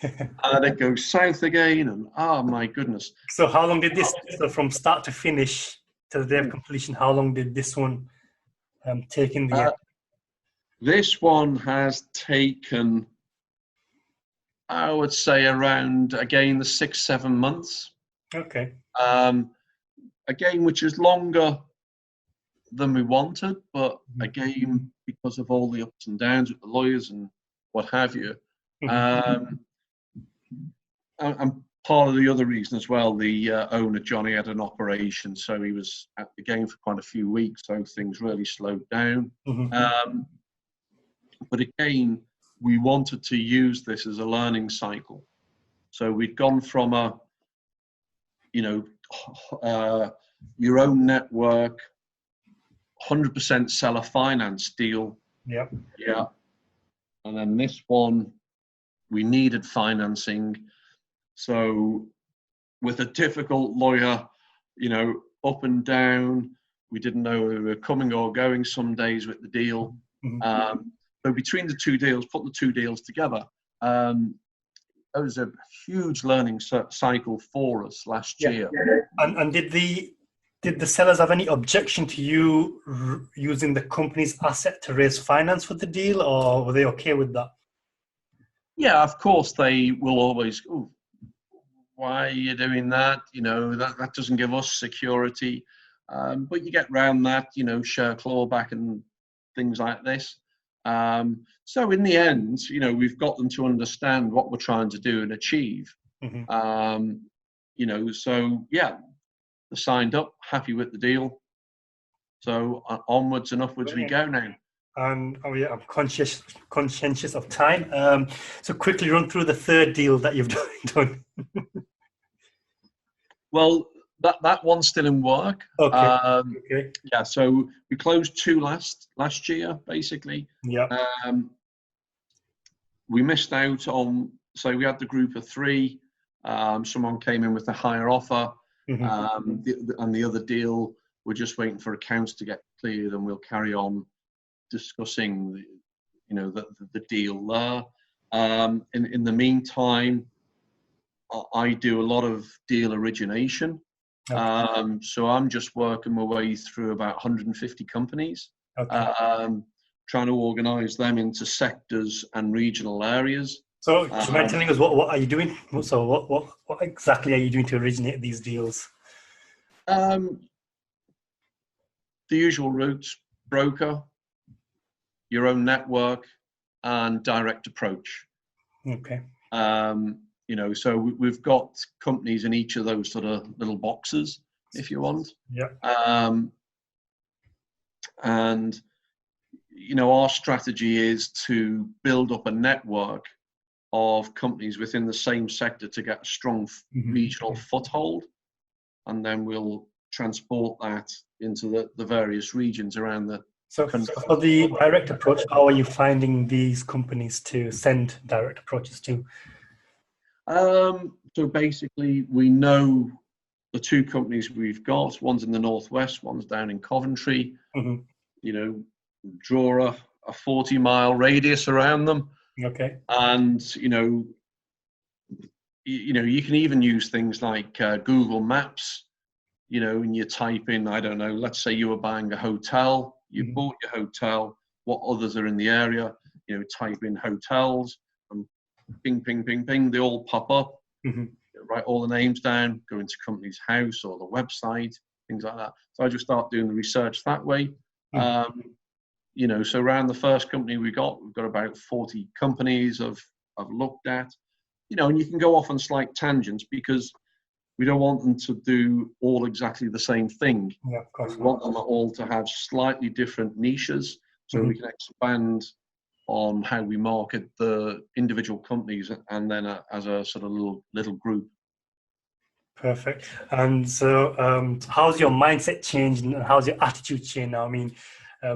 And it goes south again, and oh, my goodness. So how long did this, so from start to finish to the day of completion, how long did this one take in the end? This one has taken, I would say, around, again, the 6-7 months. Okay. Again, which is longer than we wanted, but again, because of all the ups and downs with the lawyers and what have you. Mm-hmm. And part of the other reason as well, the owner, Johnny, had an operation, so he was at the game for quite a few weeks, so things really slowed down. Mm-hmm. But again, we wanted to use this as a learning cycle. So we'd gone from your own network, 100% seller finance deal. Yeah. Yeah. And then this one, we needed financing. So with a difficult lawyer, up and down, we didn't know whether we were coming or going some days with the deal. Mm-hmm. So between the two deals, put the two deals together, it was a huge learning cycle for us last year. And did the sellers have any objection to you using the company's asset to raise finance for the deal, or were they okay with that? Yeah, of course they will always, why are you doing that? That doesn't give us security. But you get around that, share clawback and things like this. So in the end, we've got them to understand what we're trying to do and achieve. Mm-hmm. So yeah, they signed up, happy with the deal. So onwards and upwards we go now. And I'm conscientious of time. So quickly run through the third deal that you've done. Well, that one's still in work. Okay. Okay. Yeah, so we closed 2 last year, basically. Yeah. We missed out on, so we had the group of 3. Someone came in with a higher offer. Mm-hmm. And the other deal, we're just waiting for accounts to get cleared, and we'll carry on discussing the deal there. In the meantime, I do a lot of deal origination. Okay. So I'm just working my way through about 150 companies, okay. Trying to organize them into sectors and regional areas. So do you mind telling us what are you doing? So what exactly are you doing to originate these deals? The usual routes: broker, your own network, and direct approach. Okay. So we've got companies in each of those sort of little boxes, if you want. Yeah. And our strategy is to build up a network of companies within the same sector to get a strong regional foothold, and then we'll transport that into the various regions around the country. So for the direct approach, how are you finding these companies to send direct approaches to? So basically, we know the two companies we've got. One's in the northwest, one's down in Coventry. Mm-hmm. You know, draw a 40-mile radius around them, Okay. and you can even use things like Google Maps. And you type in, I don't know, let's say you were buying a hotel, you Mm-hmm. bought your hotel, what others are in the area, type in hotels, and ping, ping, ping, ping, they all pop up. Mm-hmm. Write all the names down, go into company's house or the website, things like that. So I just start doing the research that way. So around the first company we've got about 40 companies I've looked at, and you can go off on slight tangents because we don't want them to do all exactly the same thing. Yeah, of course. We want them all to have slightly different niches so we can expand on how we market the individual companies and then as a sort of little group. Perfect. And so, how's your mindset changed and how's your attitude changed now? I mean,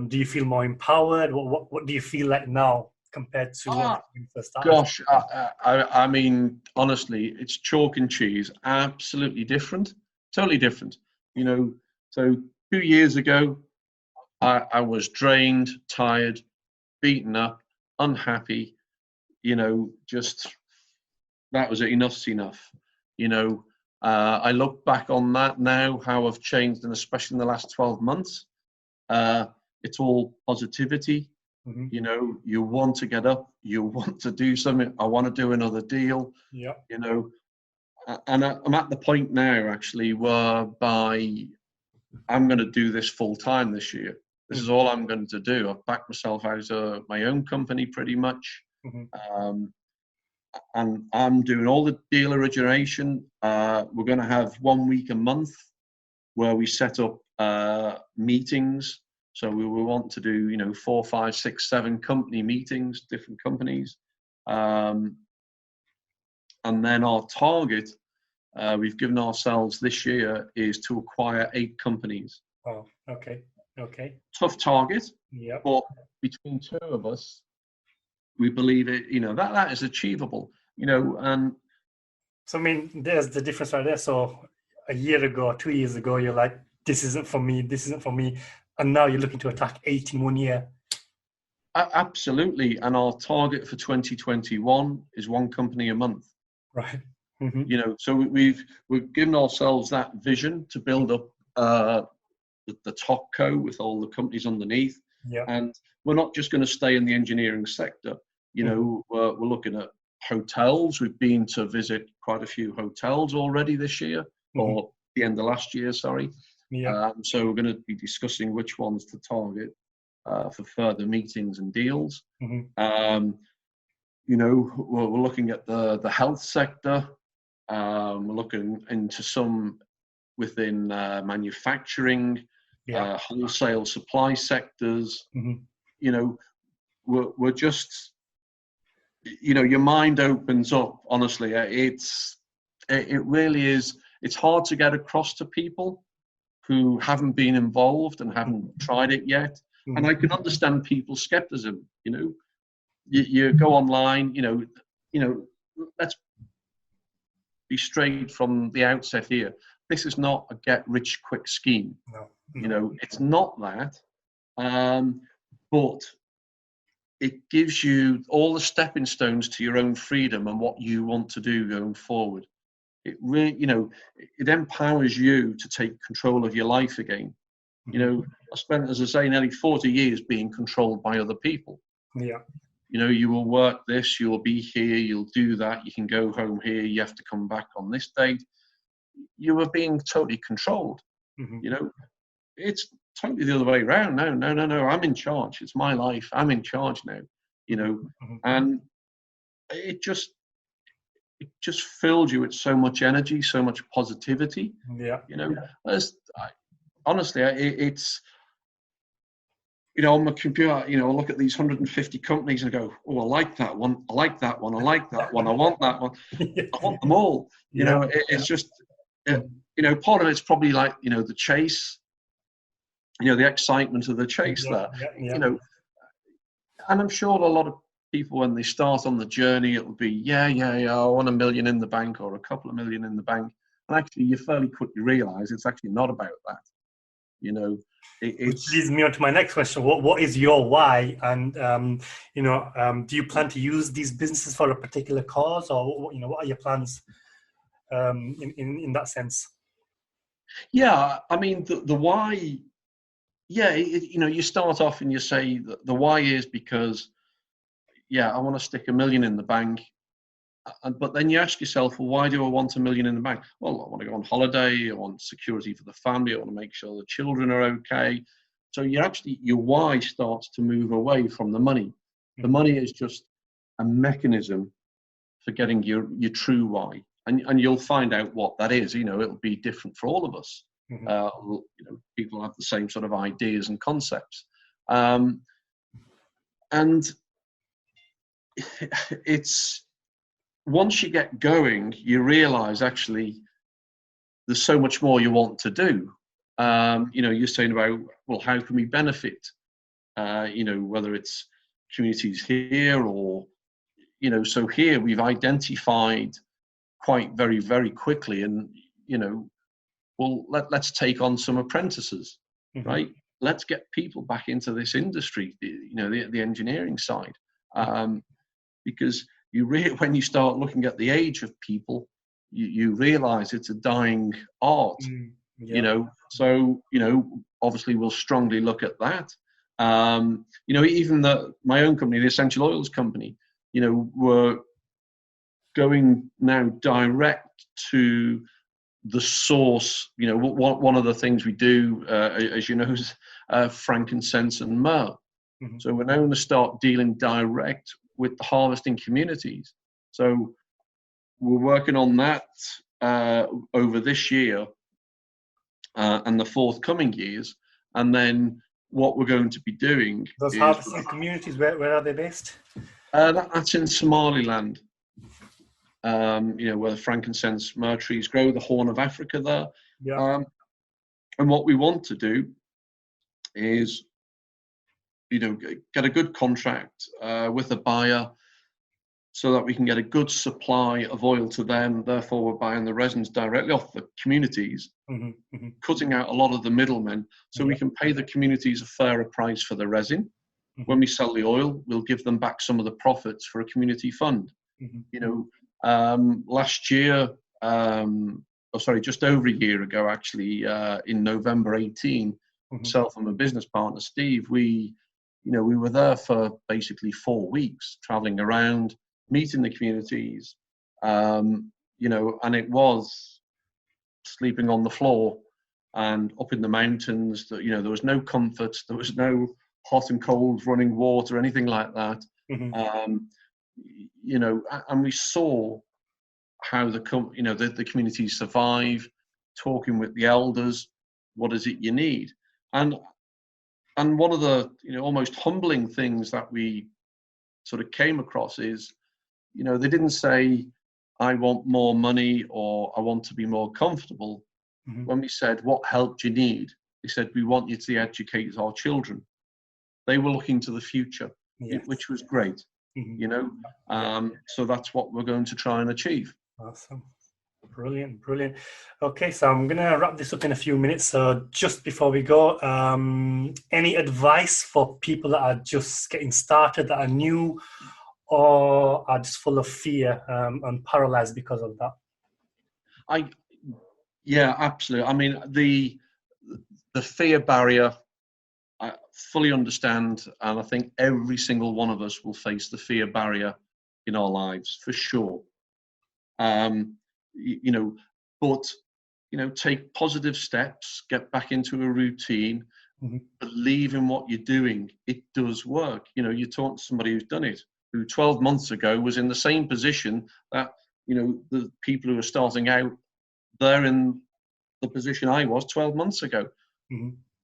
do you feel more empowered? What do you feel like now compared to when you first started? Gosh, I mean, honestly, it's chalk and cheese. Absolutely different, totally different. So 2 years ago, I was drained, tired, beaten up, unhappy. Just that was it. Enough's enough. I look back on that now, how I've changed, and especially in the last 12 months, it's all positivity. You want to get up, you want to do something. I want to do another deal. Yeah. And I'm at the point now, actually, whereby I'm going to do this full time this year. This is all I'm going to do. I've backed myself out of my own company pretty much. And I'm doing all the deal origination. We're going to have 1 week a month where we set up meetings. So we will want to do, 4, 5, 6, 7 company meetings, different companies. And then our target, we've given ourselves this year, is to acquire 8 companies. Oh, okay. Tough target. Yeah. But between two of us, we believe it, that is achievable, and. So, I mean, there's the difference right there. So a year ago, 2 years ago, you're like, this isn't for me. And now you're looking to attack 8 in 1 year. Absolutely. And our target for 2021 is 1 company a month. Right. So we've given ourselves that vision to build up the top co with all the companies underneath. Yeah. And we're not just going to stay in the engineering sector. We're looking at hotels. We've been to visit quite a few hotels already this year, or the end of last year, sorry. Yeah. So we're going to be discussing which ones to target for further meetings and deals. We're looking at the health sector. We're looking into some within manufacturing, wholesale supply sectors. We're just, your mind opens up. Honestly, it really is. It's hard to get across to people who haven't been involved and haven't tried it yet. And I can understand people's skepticism. You go online. Let's be straight from the outset here. This is not a get-rich-quick scheme. No. It's not that. But it gives you all the stepping stones to your own freedom and what you want to do going forward. It really, it empowers you to take control of your life again. I spent, as I say, nearly 40 years being controlled by other people. Yeah. You will work this, you'll be here, you'll do that, you can go home here, you have to come back on this date. You were being totally controlled. It's totally the other way around. No, I'm in charge. It's my life. I'm in charge now, and it just filled you with so much energy, so much positivity. Yeah. Honestly, it's, on my computer, I look at these 150 companies and go, oh, I like that one. I like that one. I like that one. I want that one. I want them all. It's just, part of it's probably like, the chase, the excitement of the chase there. And I'm sure a lot of people, when they start on the journey, it'll be, yeah, I want $1 million in the bank or a couple of million in the bank. And actually, you fairly quickly realize it's actually not about that. You know, Which it's, leads me on to my next question. What is your why? And do you plan to use these businesses for a particular cause, or what are your plans in that sense? yeah, I mean, the why, yeah, you start off and you say the why is because, yeah, I want to stick $1 million in the bank. But then you ask yourself, well, why do I want $1 million in the bank? Well, I want to go on holiday. I want security for the family. I want to make sure the children are okay. So your why starts to move away from the money. The money is just a mechanism for getting your true why. And you'll find out what that is. It'll be different for all of us. People have the same sort of ideas and concepts. And it's, once you get going, you realize actually there's so much more you want to do. You're saying about, well, how can we benefit? Whether it's communities here or, so here we've identified quite very, very quickly and, well, let's take on some apprentices, right? Let's get people back into this industry, the engineering side. Because when you start looking at the age of people, you realize it's a dying art, so obviously we'll strongly look at that. Even my own company, the Essential Oils Company, we're going now direct to the source. One of the things we do, as you know, is frankincense and myrrh. So we're now going to start dealing direct with the harvesting communities. So we're working on that over this year and the forthcoming years. And then what we're going to be doing those harvesting communities, where are they based? That's in Somaliland. Where the frankincense myrrh trees grow, the Horn of Africa there. Yeah. And what we want to do is get a good contract with a buyer so that we can get a good supply of oil to them. Therefore, we're buying the resins directly off the communities, cutting out a lot of the middlemen, so we can pay the communities a fairer price for the resin. When we sell the oil, we'll give them back some of the profits for a community fund. Last year, just over a year ago, actually, in November 18, myself and my business partner, Steve, we were there for basically 4 weeks, traveling around, meeting the communities, and it was sleeping on the floor and up in the mountains. That there was no comfort, there was no hot and cold running water, anything like that. And we saw how the communities survive, talking with the elders, what is it you need? And one of the almost humbling things that we sort of came across is, they didn't say, I want more money or I want to be more comfortable. When we said, what help do you need? They said, we want you to educate our children. They were looking to the future, which was great, so that's what we're going to try and achieve. Awesome. Brilliant. Okay, so I'm going to wrap this up in a few minutes. So just before we go, any advice for people that are just getting started, that are new or are just full of fear and paralyzed because of that? Yeah, absolutely. I mean, the fear barrier, I fully understand, and I think every single one of us will face the fear barrier in our lives for sure. But take positive steps, get back into a routine, believe in what you're doing. It does work. You talk to somebody who's done it, who 12 months ago was in the same position that, the people who are starting out, they're in the position I was 12 months ago.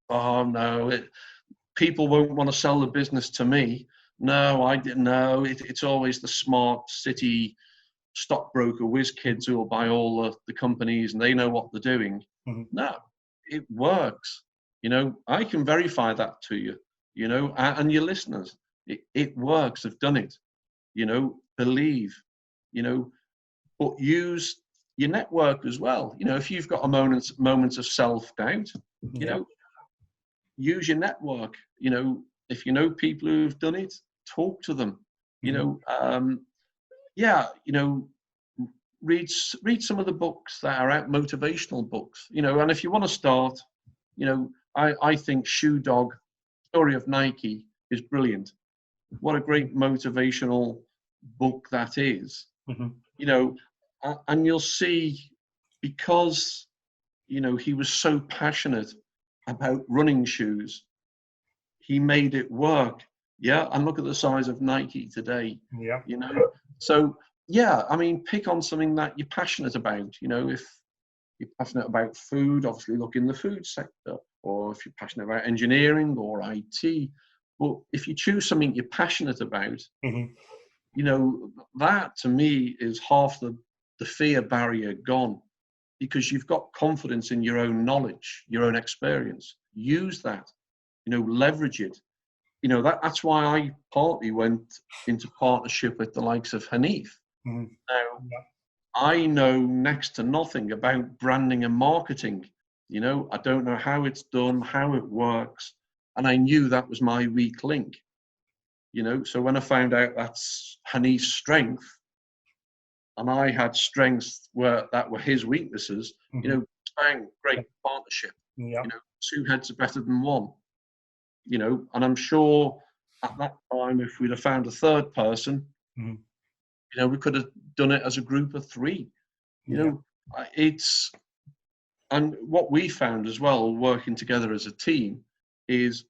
Oh no, people won't want to sell the business to me. No, I didn't know. It's always the smart city stockbroker whiz kids who will buy all the companies and they know what they're doing. No, it works. I can verify that to you, and your listeners. It works. I've done it. believe, but use your network as well. If you've got a moments of self-doubt, use your network. If you know people who've done it, talk to them. Read some of the books that are out, motivational books. And if you want to start, I think Shoe Dog, Story of Nike is brilliant. What a great motivational book that is. And you'll see, because he was so passionate about running shoes, he made it work. And look at the size of Nike today. So pick on something that you're passionate about. If you're passionate about food, obviously look in the food sector, or if you're passionate about engineering or IT. But if you choose something you're passionate about, that to me is half the fear barrier gone, because you've got confidence in your own knowledge, your own experience. Use that, leverage it. That's why I partly went into partnership with the likes of Hanif. Now, I know next to nothing about branding and marketing. I don't know how it's done, how it works. And I knew that was my weak link. So when I found out that's Hanif's strength, and I had strengths that were his weaknesses, bang, great partnership. Two heads are better than one. And I'm sure at that time, if we'd have found a third person, we could have done it as a group of three. And what we found as well, working together as a team, is,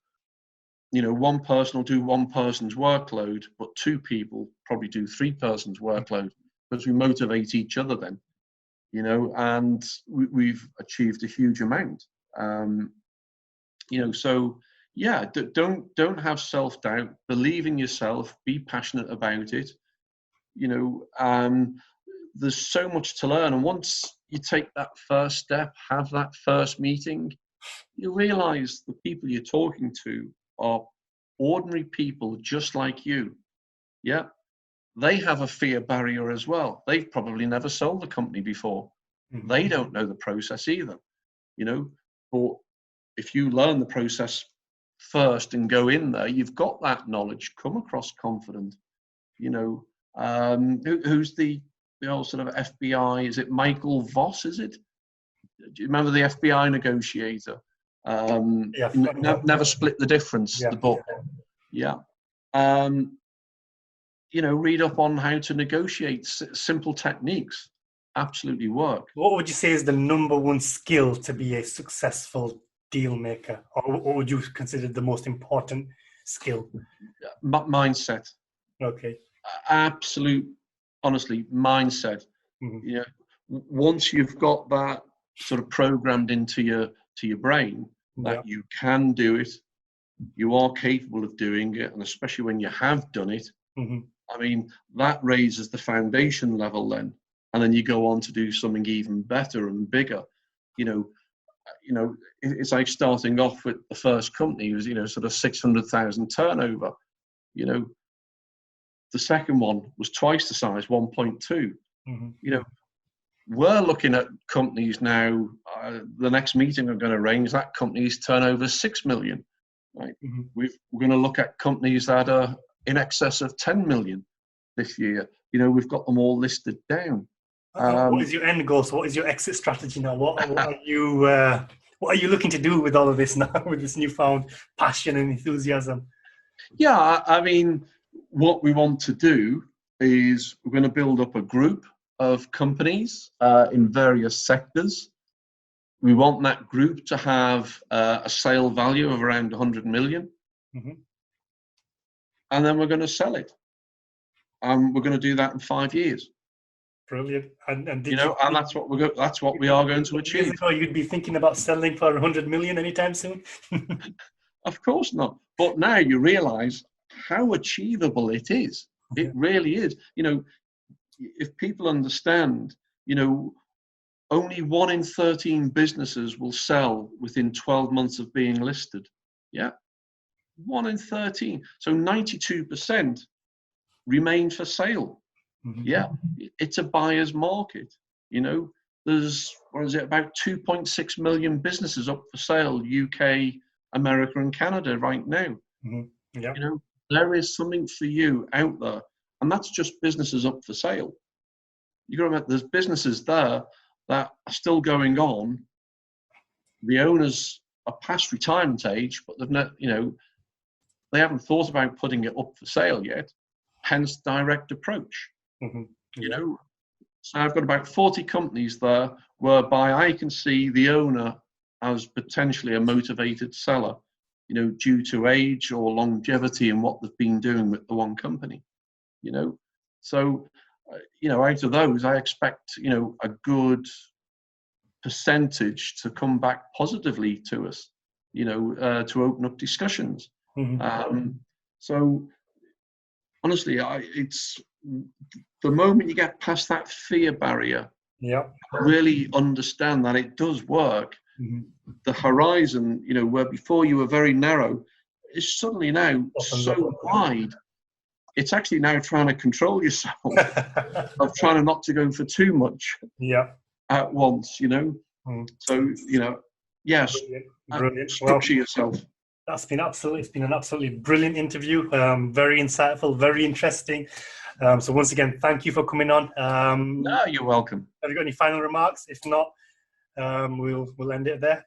one person will do one person's workload, but two people probably do three persons' workload, because we motivate each other then, and we've achieved a huge amount. So yeah, don't have self-doubt, believe in yourself, be passionate about it. There's so much to learn, and once you take that first step, have that first meeting, you realize the people you're talking to are ordinary people just like you. They have a fear barrier as well. They've probably never sold a company before. They don't know the process either, but if you learn the process first and go in there, you've got that knowledge, come across confident. Who's the old sort of FBI, is it Michael Voss, is it? Do you remember the FBI negotiator? Never Split the Difference, the book. Read up on how to negotiate. Simple techniques absolutely work. What would you say is the number one skill to be a successful deal maker, or what would you consider the most important skill? Mindset. Okay. Absolute, honestly, mindset. Once you've got that sort of programmed into your brain that you can do it, you are capable of doing it, and especially when you have done it, that raises the foundation level then, and then you go on to do something even better and bigger. It's like starting off with the first company was, sort of 600,000 turnover. The second one was twice the size, 1.2. We're looking at companies now. The next meeting we're going to arrange, that company's turnover 6 million. Right? We're going to look at companies that are in excess of 10 million this year. We've got them all listed down. What is your end goal? So what is your exit strategy now? What are you looking to do with all of this now, with this newfound passion and enthusiasm? What we want to do is we're going to build up a group of companies in various sectors. We want that group to have a sale value of around 100 million. And then we're going to sell it. We're going to do that in 5 years. Brilliant. And and that's what we are going to achieve. Years ago, you'd be thinking about selling for 100 million anytime soon? Of course not. But now you realize how achievable it is. It really is. If people understand, only 1 in 13 businesses will sell within 12 months of being listed. 1 in 13. So 92% remain for sale. Mm-hmm. Yeah, it's a buyer's market. You know, there's, what is it, about 2.6 million businesses up for sale, UK, America, and Canada right now. Mm-hmm. Yeah. You know, there is something for you out there, and that's just businesses up for sale. You got to remember, there's businesses there that are still going on. The owners are past retirement age, but they've not, you know, they haven't thought about putting it up for sale yet. Hence, direct approach. Mm-hmm. You know, so I've got about 40 companies there whereby I can see the owner as potentially a motivated seller, you know, due to age or longevity in what they've been doing with the one company, you know. So, you know, out of those, I expect, you know, a good percentage to come back positively to us, you know, to open up discussions. Mm-hmm. So, honestly, it's the moment you get past that fear barrier, Yeah. really understand that it does work. Mm-hmm. The horizon, you know, where before you were very narrow, is suddenly now so wide. It's actually now trying to control yourself of trying not to go for too much at once, you know. So, you know, yes, brilliant. Structure yourself. It's been an absolutely brilliant interview. Very insightful, very interesting. So once again, thank you for coming on. No, you're welcome. Have you got any final remarks? If not, we'll end it there.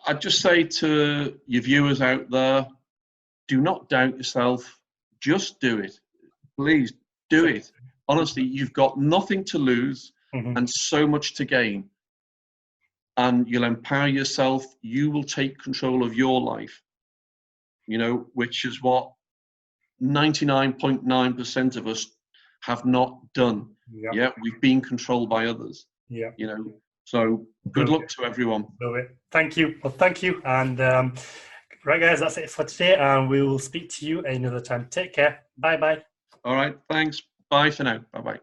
I'd just say to your viewers out there, do not doubt yourself. Just do it. Please do it. Honestly, you've got nothing to lose and so much to gain. And you'll empower yourself. You will take control of your life, you know, which is what 99.9% of us have not done. Yeah, we've been controlled by others. Yeah, you know. So good luck to everyone. Thank you. Well, thank you. And right, guys, that's it for today. And we will speak to you another time. Take care. Bye bye. All right. Thanks. Bye for now. Bye bye.